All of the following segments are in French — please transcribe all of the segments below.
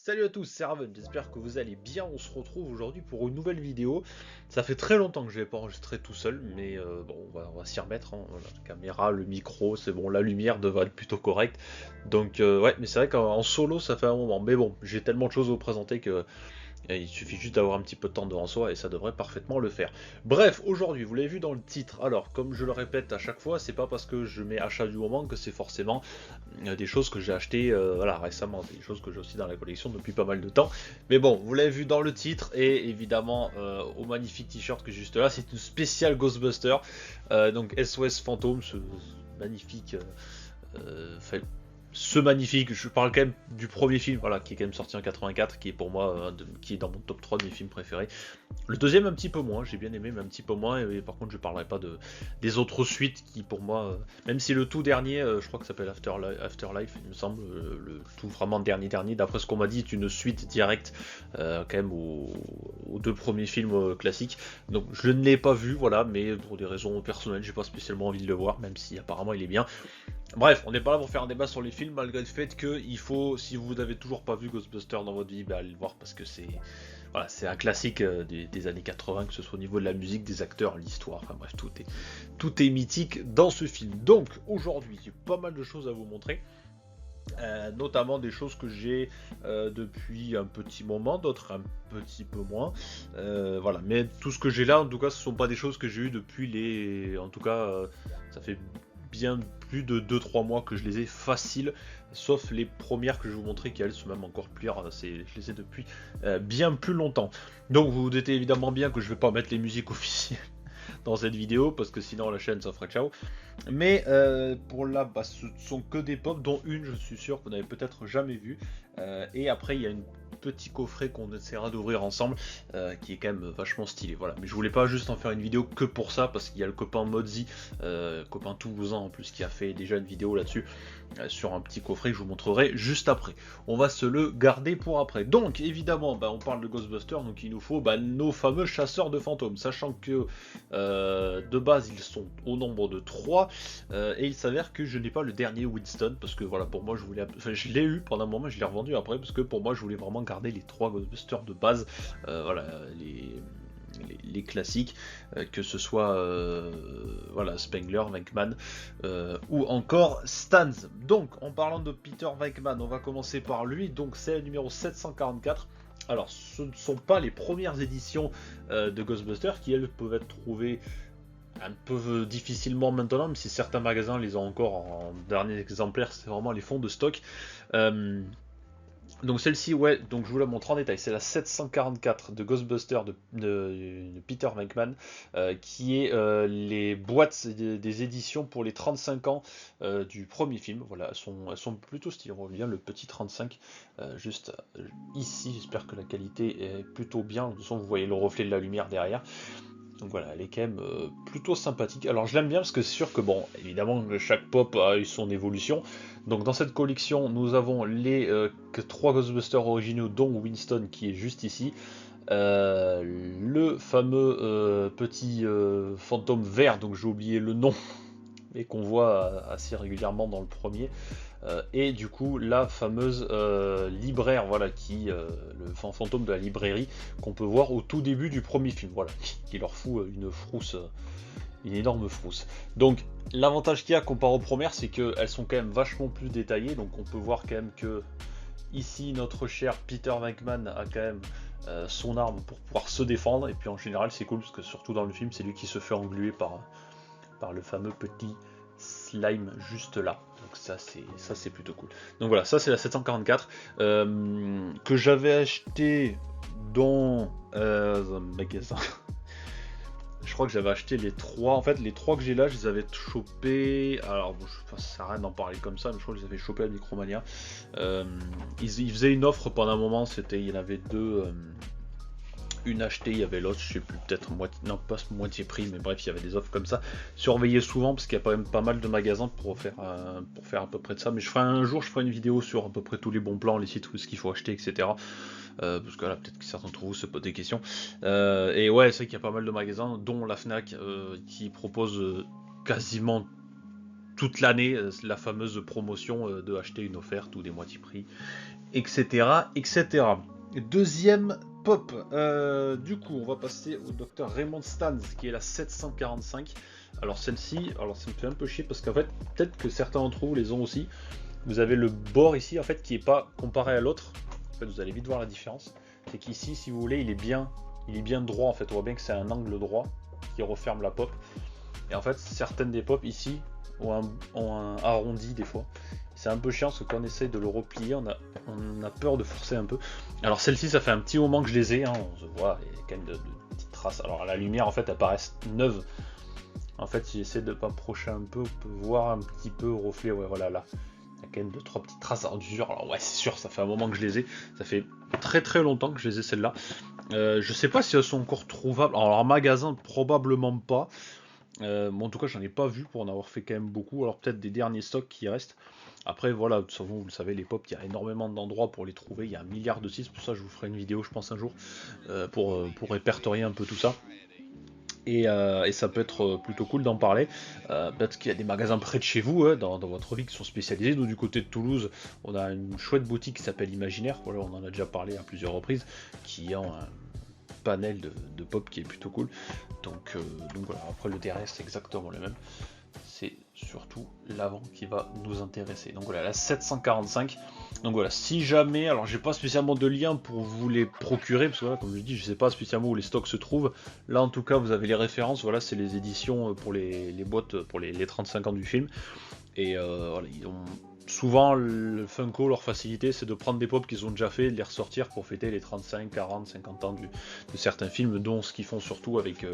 Salut à tous, c'est Raven, j'espère que vous allez bien. On se retrouve aujourd'hui pour une nouvelle vidéo. Ça fait très longtemps que je n'ai pas enregistré tout seul, mais bon, on va s'y remettre, hein. Voilà, la caméra, le micro, c'est bon, la lumière devrait être plutôt correcte. Donc ouais, mais c'est vrai qu'en solo ça fait un moment. Mais bon, j'ai tellement de choses à vous présenter que il suffit juste d'avoir un petit peu de temps devant soi et ça devrait parfaitement le faire. Bref, aujourd'hui, vous l'avez vu dans le titre. Alors, comme je le répète à chaque fois, c'est pas parce que je mets achat du moment que c'est forcément des choses que j'ai achetées voilà, récemment, des choses que j'ai aussi dans la collection depuis pas mal de temps. Mais bon, vous l'avez vu dans le titre et évidemment au magnifique t-shirt que juste là, c'est une spéciale Ghostbuster. Donc SOS Fantôme, ce magnifique ce magnifique, je parle quand même du premier film, voilà, qui est quand même sorti en 84, qui est pour moi, qui est dans mon top 3 de mes films préférés. Le deuxième un petit peu moins, j'ai bien aimé, mais un petit peu moins, et par contre je parlerai pas des autres suites qui pour moi, même si le tout dernier, je crois que ça s'appelle Afterlife, il me semble, le tout vraiment dernier, d'après ce qu'on m'a dit, est une suite directe, quand même aux deux premiers films classiques. Donc je ne l'ai pas vu, voilà, mais pour des raisons personnelles, j'ai pas spécialement envie de le voir, même si apparemment il est bien. Bref, on n'est pas là pour faire un débat sur les films, malgré le fait que il faut, si vous n'avez toujours pas vu Ghostbusters dans votre vie, bah, allez le voir parce que c'est voilà, c'est un classique des années 80, que ce soit au niveau de la musique, des acteurs, l'histoire, enfin bref, tout est mythique dans ce film. Donc aujourd'hui, j'ai pas mal de choses à vous montrer. Notamment des choses que j'ai depuis un petit moment, d'autres un petit peu moins. Voilà, mais tout ce que j'ai là, en tout cas, ce sont pas des choses que j'ai eues depuis les. En tout cas, ça fait bien plus de 2-3 mois que je les ai faciles, sauf les premières que je vais vous montrer qui elles sont même encore plus rares, je les ai depuis bien plus longtemps. Donc vous vous doutez évidemment bien que je vais pas mettre les musiques officielles dans cette vidéo parce que sinon la chaîne ça fera ciao. Mais pour là, bah, ce sont que des pop, dont une je suis sûr que vous n'avez peut-être jamais vue. Et après il y a un petit coffret qu'on essaiera d'ouvrir ensemble, qui est quand même vachement stylé. Voilà. Mais je voulais pas juste en faire une vidéo que pour ça, parce qu'il y a le copain Modzi, copain toulousain en plus, qui a fait déjà une vidéo là-dessus, sur un petit coffret que je vous montrerai juste après. On va se le garder pour après. Donc évidemment, bah, on parle de Ghostbusters, donc il nous faut bah, nos fameux chasseurs de fantômes, sachant que de base ils sont au nombre de 3, et il s'avère que je n'ai pas le dernier Winston, parce que voilà, pour moi je voulais, enfin je l'ai eu pendant un moment, je l'ai revendu après, parce que pour moi je voulais vraiment garder les 3 Ghostbusters de base, voilà, les classiques, que ce soit voilà, Spengler, Venkman, ou encore Stans. Donc en parlant de Peter Venkman, on va commencer par lui, donc c'est le numéro 744. Alors ce ne sont pas les premières éditions de Ghostbusters qui elles peuvent être trouvées un peu difficilement maintenant, même si certains magasins les ont encore en dernier exemplaire, c'est vraiment les fonds de stock. Euh, donc celle-ci, ouais, donc je vous la montre en détail, c'est la 744 de Ghostbusters de Peter Venkman, qui est les boîtes des éditions pour les 35 ans du premier film. Voilà, elles sont plutôt stylées. On voit bien le petit 35 juste ici, j'espère que la qualité est plutôt bien. De toute façon, vous voyez le reflet de la lumière derrière. Donc voilà, elle est quand même plutôt sympathique. Alors je l'aime bien parce que c'est sûr que bon, évidemment chaque pop a eu son évolution. Donc dans cette collection, nous avons les 3 Ghostbusters originaux, dont Winston qui est juste ici. Le fameux petit fantôme vert, donc j'ai oublié le nom, mais qu'on voit assez régulièrement dans le premier. Et du coup la fameuse libraire, voilà, le fantôme de la librairie qu'on peut voir au tout début du premier film, voilà, qui leur fout une frousse, une énorme frousse. Donc l'avantage qu'il y a comparé aux premières, c'est qu'elles sont quand même vachement plus détaillées, donc on peut voir quand même que ici notre cher Peter Venkman a quand même son arme pour pouvoir se défendre, et puis en général c'est cool parce que surtout dans le film c'est lui qui se fait engluer par le fameux petit slime juste là. Donc ça c'est plutôt cool. Donc voilà, ça c'est la 744 que j'avais acheté dans un magasin. Je crois que j'avais acheté les 3. En fait, les 3 que j'ai là, je les avais chopés. Alors, bon, ça sert à rien d'en parler comme ça, mais je crois que je les avais chopés à Micromania. Ils faisaient une offre pendant un moment. Il y en avait deux. Une achetée, il y avait l'autre, je sais plus, peut-être moitié, non pas moitié prix, mais bref, il y avait des offres comme ça. Surveillez souvent parce qu'il y a quand même pas mal de magasins pour faire à peu près de ça. Mais je ferai une vidéo sur à peu près tous les bons plans, les sites où ce qu'il faut acheter, etc. Parce que là, peut-être que certains d'entre vous se posent des questions. Et ouais, c'est vrai qu'il y a pas mal de magasins, dont la Fnac, qui propose quasiment toute l'année la fameuse promotion de acheter une offerte ou des moitiés prix. etc., etc. Deuxième pop, du coup on va passer au Dr Raymond Stans qui est la 745. Alors celle-ci, alors ça me fait un peu chier parce qu'en fait peut-être que certains d'entre vous les ont aussi. Vous avez le bord ici en fait qui est pas comparé à l'autre. En fait vous allez vite voir la différence. C'est qu'ici si vous voulez il est bien droit en fait. On voit bien que c'est un angle droit qui referme la pop. Et en fait certaines des pop ici ont un arrondi des fois. C'est un peu chiant parce que quand on essaie de le replier, on a peur de forcer un peu. Alors celle-ci, ça fait un petit moment que je les ai, hein, on se voit, il y a quand même de petites traces. Alors la lumière, en fait, elle paraît neuve. En fait, si j'essaie de m'approcher un peu, on peut voir un petit peu au reflet, ouais, voilà, là. Il y a quand même 2-3 petites traces d'usure. Alors ouais, c'est sûr, ça fait un moment que je les ai. Ça fait très très longtemps que je les ai, celles-là. Je sais pas si elles sont encore trouvables. Alors en magasin, probablement pas. Bon, en tout cas, j'en ai pas vu pour en avoir fait quand même beaucoup. Alors peut-être des derniers stocks qui restent. Après, voilà, vous le savez, les pop, il y a énormément d'endroits pour les trouver. Il y a un milliard de sites. Pour ça, je vous ferai une vidéo, je pense, un jour, pour répertorier un peu tout ça. Et ça peut être plutôt cool d'en parler. Peut-être qu'il y a des magasins près de chez vous, dans votre ville, qui sont spécialisés. Nous, du côté de Toulouse, on a une chouette boutique qui s'appelle Imaginaire. Voilà, on en a déjà parlé à plusieurs reprises, qui ont un panel de pop qui est plutôt cool. Donc voilà, après le derrière c'est exactement le même. C'est surtout l'avant qui va nous intéresser. Donc voilà, la 745. Donc voilà, si jamais, alors j'ai pas spécialement de lien pour vous les procurer, parce que voilà, comme je dis, je sais pas spécialement où les stocks se trouvent. Là en tout cas, vous avez les références, voilà, c'est les éditions pour les boîtes, pour les 35 ans du film. Et voilà, ils ont souvent le Funko, leur facilité, c'est de prendre des pops qu'ils ont déjà fait, de les ressortir pour fêter les 35, 40, 50 ans de certains films, dont ce qu'ils font surtout avec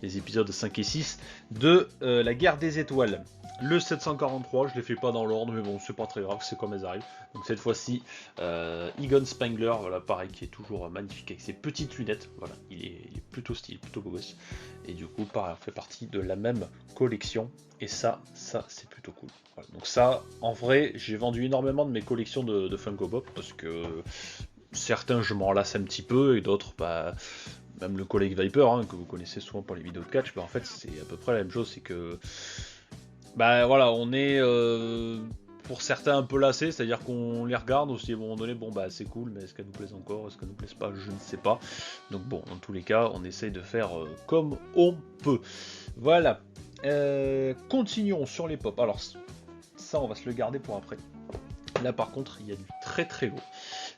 les épisodes 5 et 6 de La Guerre des Étoiles. Le 743, je les fais pas dans l'ordre, mais bon, c'est pas très grave, c'est comme elles arrivent. Donc cette fois-ci, Egon Spengler, voilà, pareil, qui est toujours magnifique avec ses petites lunettes. Voilà, il est plutôt stylé, plutôt beau gosse. Et du coup, pareil, on fait partie de la même collection. Et ça c'est plutôt cool. Voilà, donc ça, en vrai, j'ai vendu énormément de mes collections de Funko Pop parce que certains, je m'en lasse un petit peu, et d'autres, bah, même le collègue Viper, hein, que vous connaissez souvent pour les vidéos de catch, bah, en fait, c'est à peu près la même chose, c'est que, bah voilà, on est pour certains un peu lassés, c'est-à-dire qu'on les regarde aussi à un moment donné, bon bah c'est cool, mais est-ce qu'elle nous plaise encore, est-ce qu'elle nous plaise pas, je ne sais pas. Donc bon, en tous les cas, on essaye de faire comme on peut. Voilà. Continuons sur les pop. Alors ça, on va se le garder pour après. Là par contre, il y a du très très lourd.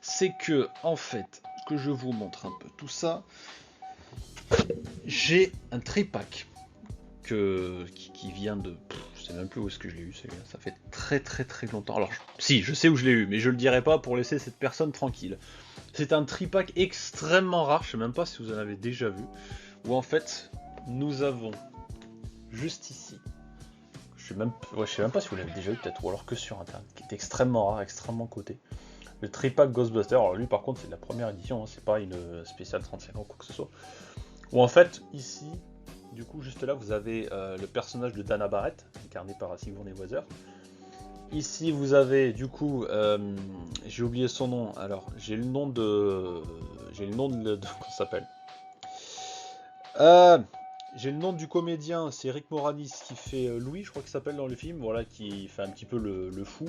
C'est que en fait, que je vous montre un peu tout ça, j'ai un tripack qui vient de, je sais même plus où est-ce que je l'ai eu, ça fait très très très longtemps. Alors si, je sais où je l'ai eu, mais je le dirai pas pour laisser cette personne tranquille. C'est un tripack extrêmement rare, je sais même pas si vous en avez déjà vu, où en fait nous avons juste ici, je sais même pas si vous l'avez déjà vu peut-être, ou alors que sur internet, qui est extrêmement rare, extrêmement coté. Le tripack Ghostbuster, alors lui par contre c'est de la première édition, hein, c'est pas une spéciale 35 ans ou quoi que ce soit. Ou en fait ici, du coup juste là vous avez le personnage de Dana Barrett, incarné par Sigourney Weaver. Ici vous avez du coup, j'ai oublié son nom, alors j'ai le nom de comment ça s'appelle, j'ai le nom du comédien, c'est Rick Moranis qui fait Louis, je crois qu'il s'appelle dans le film, voilà, qui fait un petit peu le fou,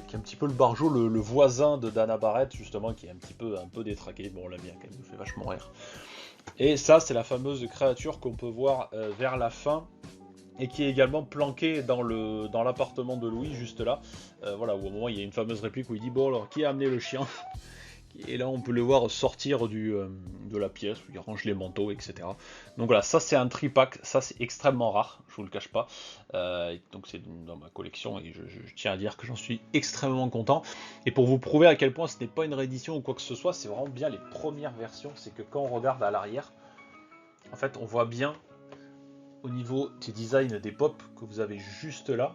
qui est un petit peu le barjot, le voisin de Dana Barrett justement, qui est un peu détraqué, bon on l'aime bien quand même, il nous fait vachement rire. Et ça c'est la fameuse créature qu'on peut voir vers la fin, et qui est également planquée dans l'appartement de Louis, juste là, voilà, où au moment il y a une fameuse réplique où il dit bon alors qui a amené le chien. Et là on peut le voir sortir de la pièce où il range les manteaux, etc. Donc voilà, ça c'est un tripack, ça c'est extrêmement rare, je vous le cache pas. Donc c'est dans ma collection et je tiens à dire que j'en suis extrêmement content. Et pour vous prouver à quel point ce n'est pas une réédition ou quoi que ce soit, c'est vraiment bien les premières versions. C'est que quand on regarde à l'arrière, en fait on voit bien au niveau des designs des pop que vous avez juste là,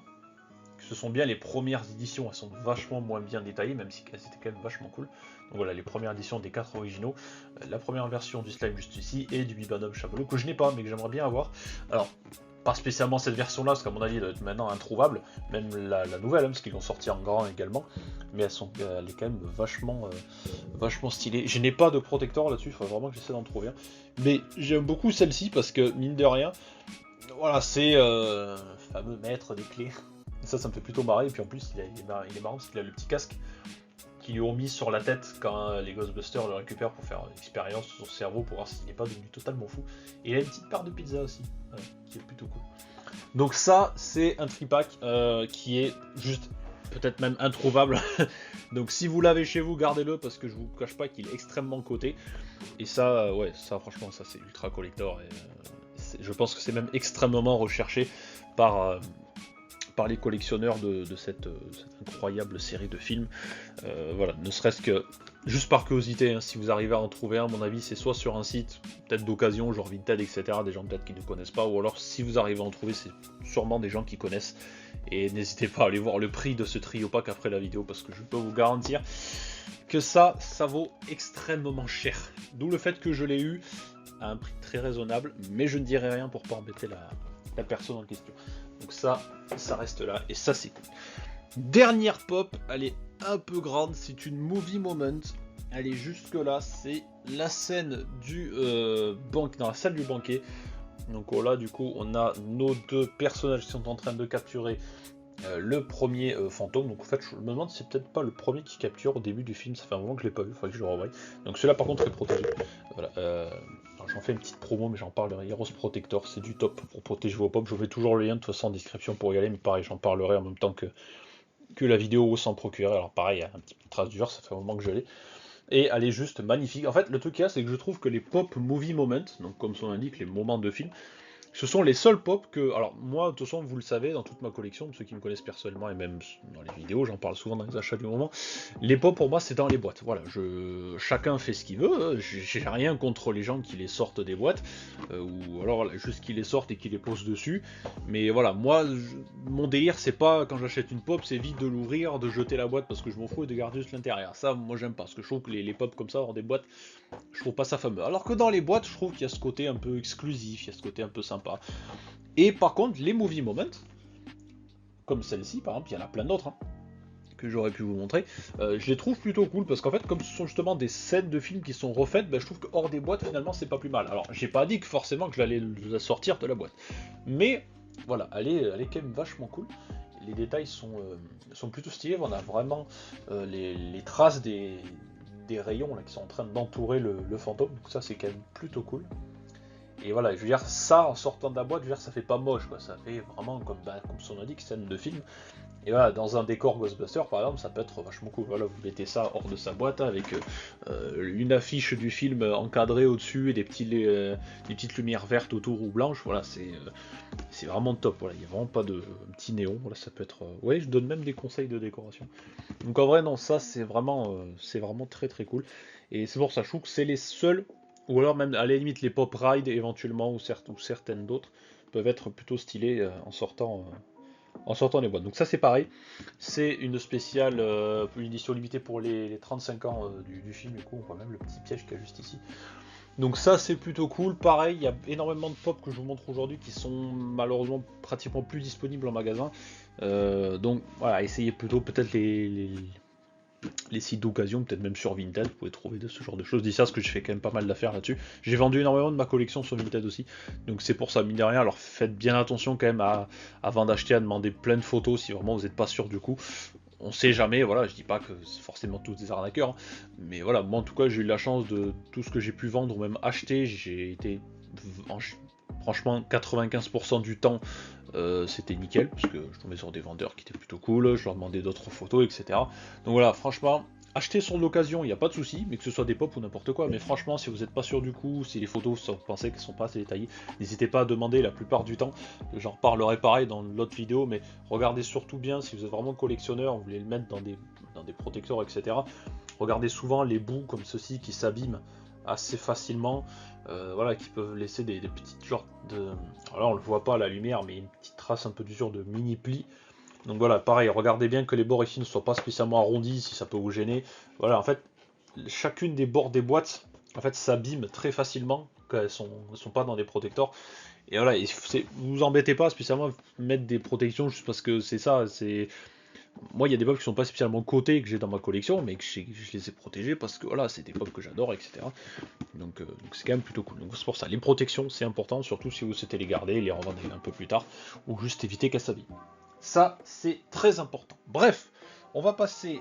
ce sont bien les premières éditions, elles sont vachement moins bien détaillées, même si elles étaient quand même vachement cool. Donc voilà, les premières éditions des 4 originaux, la première version du slime juste ici, et du Bibendum Chamallow, que je n'ai pas, mais que j'aimerais bien avoir. Alors, pas spécialement cette version-là, parce qu'à mon avis, elle doit être maintenant introuvable, même la nouvelle, hein, parce qu'ils l'ont sorti en grand également, mais elle est quand même vachement stylée. Je n'ai pas de protecteur là-dessus, il faudrait vraiment que j'essaie d'en trouver un. Mais j'aime beaucoup celle-ci, parce que, mine de rien, voilà, c'est le fameux maître des clés. Ça me fait plutôt marrer, et puis en plus il est marrant parce qu'il a le petit casque qui lui ont mis sur la tête quand les Ghostbusters le récupèrent pour faire une expérience sur son cerveau pour voir s'il n'est pas devenu totalement fou. Et il a une petite part de pizza aussi, qui est plutôt cool. Donc ça, c'est un tripack qui est juste peut-être même introuvable. Donc si vous l'avez chez vous, gardez-le parce que je vous cache pas qu'il est extrêmement coté. Et ça, ouais, ça franchement, ça c'est ultra collector. Et, je pense que c'est même extrêmement recherché par les collectionneurs de cette incroyable série de films. Voilà, ne serait-ce que juste par curiosité, hein, si vous arrivez à en trouver un, à mon avis, c'est soit sur un site peut-être d'occasion, genre Vinted, etc., des gens peut-être qui ne connaissent pas, ou alors si vous arrivez à en trouver, c'est sûrement des gens qui connaissent. Et n'hésitez pas à aller voir le prix de ce trio pack après la vidéo, parce que je peux vous garantir que ça vaut extrêmement cher. D'où le fait que je l'ai eu à un prix très raisonnable, mais je ne dirai rien pour pas embêter la personne en question. Donc ça reste là, et ça c'est cool. Dernière pop, elle est un peu grande, c'est une movie moment. Elle est jusque là, c'est la scène du dans la salle du banquet. Donc là du coup on a nos deux personnages qui sont en train de capturer le premier fantôme. Donc en fait je me demande si c'est peut-être pas le premier qui capture au début du film, ça fait un moment que je l'ai pas vu, il faudrait que je le revoie. Donc celui-là par contre est protégé. Voilà, j'en fais une petite promo mais j'en parlerai. Heroes Protector, c'est du top pour protéger vos pop. Je mets toujours le lien de toute façon en description pour y aller, mais pareil j'en parlerai en même temps que la vidéo où s'en procurer. Alors pareil, il y a un petit peu de trace du genre, ça fait un moment que je l'ai. Et elle est juste magnifique. En fait, le truc qu'il y a, c'est que je trouve que les pop movie moments, donc comme son indique, les moments de film, ce sont les seuls pop que... Alors moi, de toute façon, vous le savez, dans toute ma collection, ceux qui me connaissent personnellement, et même dans les vidéos, j'en parle souvent dans les achats du moment, les pop pour moi, c'est dans les boîtes. Voilà, chacun fait ce qu'il veut, j'ai rien contre les gens qui les sortent des boîtes, ou alors juste qu'ils les sortent et qu'ils les posent dessus, mais voilà, moi, mon délire, c'est pas, quand j'achète une pop, c'est vite de l'ouvrir, de jeter la boîte parce que je m'en fous et de garder juste l'intérieur. Ça, moi, j'aime pas, parce que je trouve que les pop comme ça, dans des boîtes, je trouve pas ça fameux. Alors que dans les boîtes, je trouve qu'il y a ce côté un peu exclusif, il y a ce côté un peu sympa. Et par contre, les movie moments, comme celle-ci par exemple, il y en a plein d'autres, hein, que j'aurais pu vous montrer, je les trouve plutôt cool parce qu'en fait, comme ce sont justement des scènes de films qui sont refaites, je trouve que hors des boîtes, finalement, c'est pas plus mal. Alors, j'ai pas dit que forcément que j'allais la sortir de la boîte, mais voilà, elle est quand même vachement cool. Les détails sont plutôt stylés. On a vraiment les traces des rayons là, qui sont en train d'entourer le fantôme, donc ça c'est quand même plutôt cool. Et voilà, je veux dire, ça en sortant de la boîte, je veux dire, ça fait pas moche, quoi. Ça fait vraiment comme son indique, scène de film. Et voilà, dans un décor Ghostbuster par exemple, ça peut être vachement cool. Voilà, vous mettez ça hors de sa boîte avec une affiche du film encadrée au-dessus et des petites lumières vertes autour ou blanches. Voilà, c'est vraiment top. Voilà, il n'y a vraiment pas de petit néon. Voilà, ça peut être. Ouais, je donne même des conseils de décoration. Donc en vrai, non, ça c'est vraiment très très cool. Et c'est pour ça, je trouve que c'est les seuls, ou alors même à la limite les pop ride éventuellement, ou certaines d'autres, peuvent être plutôt stylées en sortant les boîtes. Donc ça c'est pareil, c'est une spéciale, une édition limitée pour les 35 ans du film, du coup on voit même le petit piège qu'il y a juste ici. Donc ça c'est plutôt cool, pareil, il y a énormément de pop que je vous montre aujourd'hui qui sont malheureusement pratiquement plus disponibles en magasin. Donc voilà, essayez plutôt peut-être les sites d'occasion, peut-être même sur Vinted, vous pouvez trouver de ce genre de choses. Dis ça parce que je fais quand même pas mal d'affaires là-dessus. J'ai vendu énormément de ma collection sur Vinted aussi, donc c'est pour ça, mine de rien. Alors faites bien attention quand même avant d'acheter à demander plein de photos si vraiment vous n'êtes pas sûr du coup. On sait jamais, voilà, je dis pas que c'est forcément tous des arnaqueurs, hein, mais voilà, moi en tout cas j'ai eu la chance de tout ce que j'ai pu vendre ou même acheter, j'ai été franchement 95% du temps c'était nickel, parce que je tombais sur des vendeurs qui étaient plutôt cool, je leur demandais d'autres photos, etc. Donc voilà, franchement, acheter sur l'occasion, il n'y a pas de souci, mais que ce soit des pop ou n'importe quoi. Mais franchement, si vous n'êtes pas sûr du coup, si les photos vous pensez qu'elles sont pas assez détaillées, n'hésitez pas à demander la plupart du temps. J'en reparlerai pareil dans l'autre vidéo, mais regardez surtout bien si vous êtes vraiment collectionneur, vous voulez le mettre dans des protecteurs, etc. Regardez souvent les bouts comme ceci qui s'abîment assez facilement, voilà, qui peuvent laisser des petites genres de... Alors là on le voit pas à la lumière, mais une petite trace un peu d'usure de mini plis. Donc voilà, pareil, regardez bien que les bords ici ne soient pas spécialement arrondis si ça peut vous gêner. Voilà, en fait, chacune des bords des boîtes en fait s'abîme très facilement quand elles sont pas dans des protecteurs. Et voilà, vous embêtez pas spécialement à mettre des protections juste parce que c'est ça, c'est... Moi, il y a des pop qui sont pas spécialement cotés que j'ai dans ma collection, mais que je les ai protégés parce que voilà, c'est des pop que j'adore, etc. Donc c'est quand même plutôt cool. Donc c'est pour ça, les protections c'est important, surtout si vous souhaitez les garder, les revendre un peu plus tard, ou juste éviter qu'elles s'abîment. Ça, c'est très important. Bref, on va passer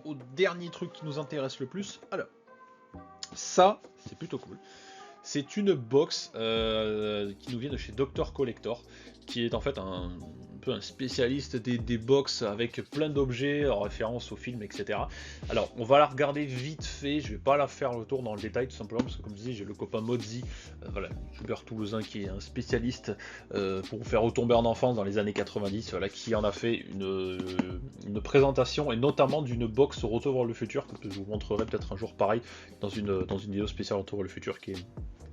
au dernier truc qui nous intéresse le plus. Alors, ça, c'est plutôt cool. C'est une box qui nous vient de chez Dr Collector, qui est en fait un peu un spécialiste des box avec plein d'objets en référence au film, etc. Alors, on va la regarder vite fait, je vais pas la faire le tour dans le détail, tout simplement, parce que comme je disais, j'ai le copain Modzi, voilà, youtubeur toulousain qui est un spécialiste pour faire retomber en enfance dans les années 90, voilà, qui en a fait une présentation, et notamment d'une box Retour vers le futur, que je vous montrerai peut-être un jour pareil, dans une vidéo spéciale Retour vers le futur, qui est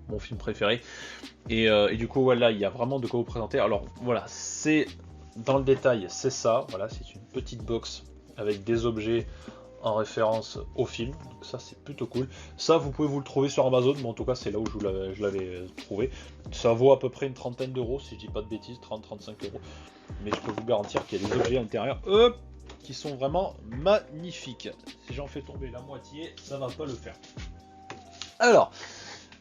mon film préféré. Et du coup, voilà, il y a vraiment de quoi vous présenter. Alors voilà, c'est dans le détail, c'est ça. Voilà, c'est une petite box avec des objets en référence au film. Donc ça, c'est plutôt cool. Ça, vous pouvez vous le trouver sur Amazon, mais en tout cas, c'est là où je l'avais trouvé. Ça vaut à peu près une trentaine d'euros, si je dis pas de bêtises, 30-35 euros. Mais je peux vous garantir qu'il y a des objets à l'intérieur qui sont vraiment magnifiques. Si j'en fais tomber la moitié, ça va pas le faire. Alors,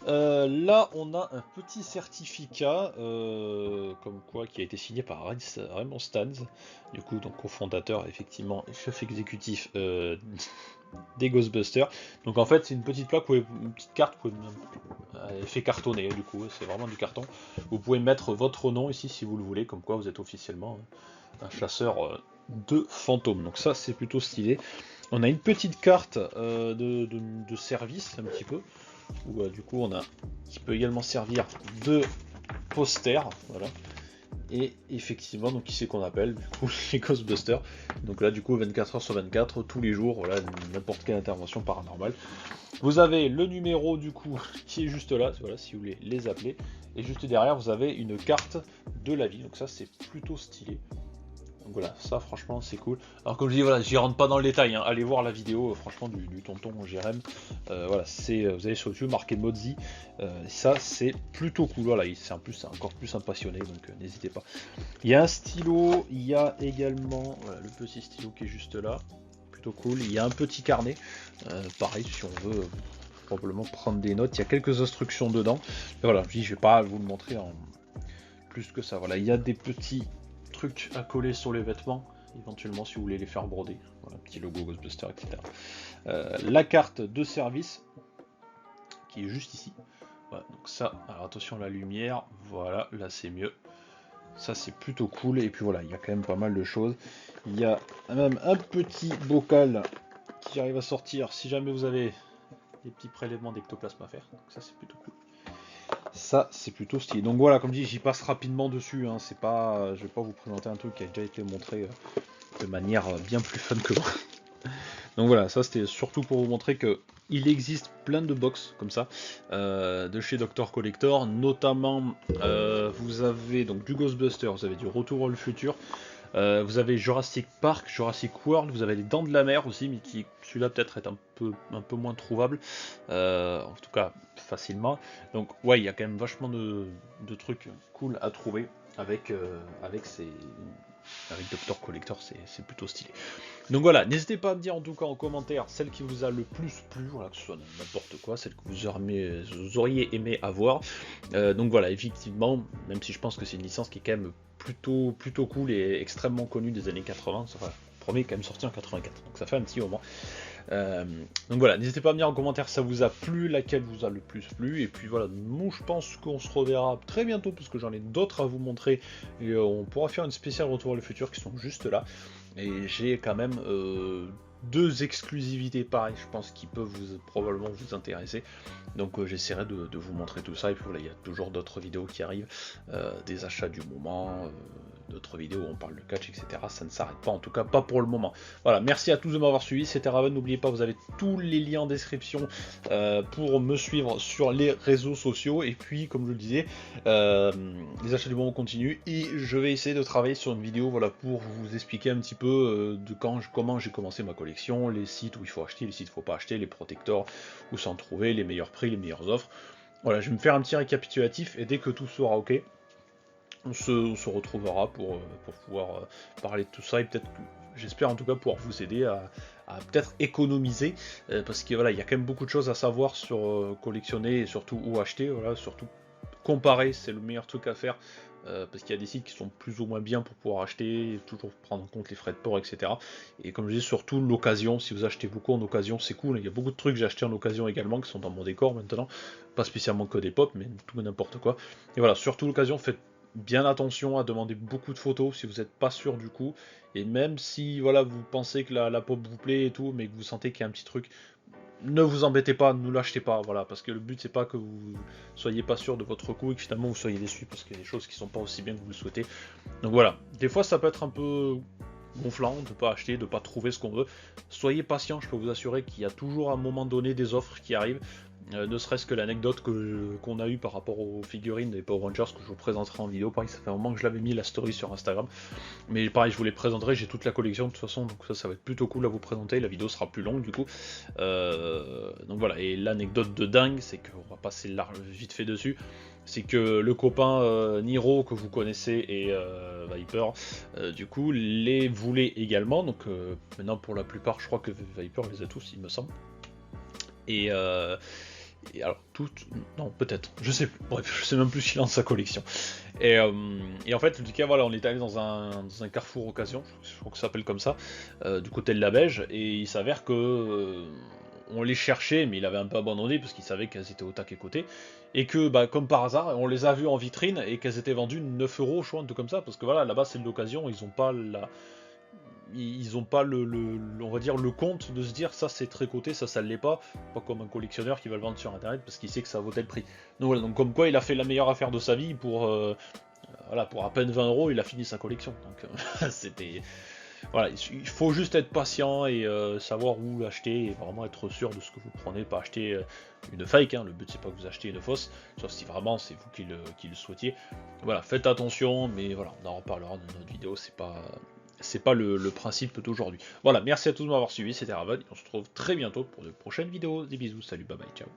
là, on a un petit certificat, comme quoi, qui a été signé par Raymond Stans, du coup, donc cofondateur, effectivement, et chef exécutif des Ghostbusters. Donc en fait, c'est une petite plaque, une petite carte, elle fait cartonner, du coup, c'est vraiment du carton. Vous pouvez mettre votre nom ici si vous le voulez, comme quoi vous êtes officiellement un chasseur de fantômes. Donc ça, c'est plutôt stylé. On a une petite carte de service, un petit peu. Où du coup qui peut également servir de poster, voilà. Et effectivement, donc qui c'est qu'on appelle du coup les Ghostbusters. Donc là du coup 24h sur 24, tous les jours, voilà, n'importe quelle intervention paranormale. Vous avez le numéro du coup qui est juste là, voilà, si vous voulez les appeler. Et juste derrière vous avez une carte de la vie, donc ça c'est plutôt stylé. Donc voilà, ça franchement c'est cool. Alors comme je dis, voilà, j'y rentre pas dans le détail, hein. Allez voir la vidéo franchement du tonton Jérém. Voilà, vous allez sur YouTube, marquez Modzi. Ça c'est plutôt cool, voilà, c'est encore plus un passionné, donc n'hésitez pas. Il y a un stylo, il y a également voilà, le petit stylo qui est juste là, plutôt cool. Il y a un petit carnet, pareil si on veut probablement prendre des notes. Il y a quelques instructions dedans. Et voilà, je vais pas vous le montrer en plus que ça. Voilà, il y a des petits trucs à coller sur les vêtements, éventuellement si vous voulez les faire broder, voilà, petit logo Ghostbuster, etc. La carte de service qui est juste ici, voilà, donc ça, alors attention à la lumière, voilà, là c'est mieux, ça c'est plutôt cool. Et puis voilà, il y a quand même pas mal de choses, il y a même un petit bocal qui arrive à sortir si jamais vous avez des petits prélèvements d'ectoplasme à faire, donc ça c'est plutôt cool. Ça c'est plutôt stylé. Donc voilà, comme je dis, j'y passe rapidement dessus, hein. C'est pas, je vais pas vous présenter un truc qui a déjà été montré de manière bien plus fun que moi. Donc voilà, ça c'était surtout pour vous montrer que il existe plein de box comme ça de chez Dr Collector, notamment vous avez donc du Ghostbuster, vous avez du Retour vers le futur, vous avez Jurassic Park, Jurassic World, vous avez les Dents de la Mer aussi, mais qui celui-là peut-être est un peu moins trouvable, en tout cas facilement. Donc ouais, il y a quand même vachement de trucs cool à trouver avec Dr Collector, c'est plutôt stylé. Donc voilà, n'hésitez pas à me dire en tout cas en commentaire celle qui vous a le plus plu, voilà, que ce soit n'importe quoi, celle que vous auriez aimé avoir. Donc voilà, effectivement, même si je pense que c'est une licence qui est quand même plutôt cool et extrêmement connue des années 80, enfin, le premier est quand même sorti en 84, donc ça fait un petit moment. Donc voilà, n'hésitez pas à me dire en commentaire si ça vous a plu, laquelle vous a le plus plu, et puis voilà, nous je pense qu'on se reverra très bientôt parce que j'en ai d'autres à vous montrer, et on pourra faire une spéciale Retour vers le futur qui sont juste là, et j'ai quand même 2 exclusivités pareilles, je pense, qui peuvent probablement vous intéresser, donc j'essaierai de vous montrer tout ça, et puis voilà, il y a toujours d'autres vidéos qui arrivent, des achats du moment, d'autres vidéos où on parle de catch, etc. Ça ne s'arrête pas, en tout cas pas pour le moment. Voilà, merci à tous de m'avoir suivi, c'était Raven, n'oubliez pas, vous avez tous les liens en description pour me suivre sur les réseaux sociaux, et puis comme je le disais, les achats du moment continuent, et je vais essayer de travailler sur une vidéo, voilà, pour vous expliquer un petit peu comment j'ai commencé ma collection, les sites où il faut acheter, les sites où il ne faut pas acheter, les protecteurs, où s'en trouver, les meilleurs prix, les meilleures offres. Voilà, je vais me faire un petit récapitulatif, et dès que tout sera ok, on se retrouvera pour pouvoir parler de tout ça, et peut-être que j'espère en tout cas pouvoir vous aider à peut-être économiser, parce que voilà, il y a quand même beaucoup de choses à savoir sur collectionner et surtout où acheter, voilà, surtout comparer, c'est le meilleur truc à faire. Parce qu'il y a des sites qui sont plus ou moins bien pour pouvoir acheter, toujours prendre en compte les frais de port, etc. Et comme je dis, surtout l'occasion, si vous achetez beaucoup en occasion, c'est cool. Il y a beaucoup de trucs que j'ai acheté en occasion également qui sont dans mon décor maintenant. Pas spécialement que des pop, mais tout n'importe quoi. Et voilà, surtout l'occasion, faites bien attention à demander beaucoup de photos si vous n'êtes pas sûr du coup. Et même si voilà, vous pensez que la pop vous plaît et tout, mais que vous sentez qu'il y a un petit truc, ne vous embêtez pas, ne l'achetez pas, voilà, parce que le but c'est pas que vous soyez pas sûr de votre coup et que finalement vous soyez déçu parce qu'il y a des choses qui sont pas aussi bien que vous le souhaitez. Donc voilà, des fois ça peut être un peu gonflant de pas acheter, de pas trouver ce qu'on veut. Soyez patient, je peux vous assurer qu'il y a toujours à un moment donné des offres qui arrivent. Ne serait-ce que l'anecdote qu'on a eue par rapport aux figurines des Power Rangers que je vous présenterai en vidéo. Pareil, ça fait un moment que je l'avais mis la story sur Instagram. Mais pareil, je vous les présenterai, j'ai toute la collection de toute façon, donc ça va être plutôt cool à vous présenter. La vidéo sera plus longue du coup. Donc voilà, et l'anecdote de dingue, c'est qu'on va passer vite fait dessus. C'est que le copain Niro que vous connaissez et Viper, du coup, les voulait également. Donc maintenant, pour la plupart, je crois que Viper les a tous, il me semble. Et alors, non, peut-être, je sais plus, bref, je sais même plus s'il a dans sa collection. Et en fait, le cas, voilà, on est allé dans un carrefour occasion, je crois que ça s'appelle comme ça, du côté de la Beige, et il s'avère que on les cherchait, mais il avait un peu abandonné parce qu'il savait qu'elles étaient au tac et côté, et que, bah, comme par hasard, on les a vues en vitrine et qu'elles étaient vendues 9 euros, je crois, un truc comme ça, parce que voilà, là-bas c'est de l'occasion, ils ont pas on va dire le compte de se dire ça c'est très coté, ça l'est pas comme un collectionneur qui va le vendre sur internet parce qu'il sait que ça vaut tel prix. Donc voilà, donc comme quoi il a fait la meilleure affaire de sa vie pour voilà, pour à peine 20 euros il a fini sa collection. Donc c'était voilà, il faut juste être patient et savoir où l'acheter et vraiment être sûr de ce que vous prenez, pas acheter une fake, hein. Le but c'est pas que vous achetez une fausse, sauf si vraiment c'est vous qui le souhaitiez. Voilà, faites attention, mais voilà, on en reparlera dans notre vidéo, c'est pas le principe d'aujourd'hui. Voilà, merci à tous de m'avoir suivi, c'était Raven, on se retrouve très bientôt pour de prochaines vidéos. Des bisous, salut, bye bye, ciao.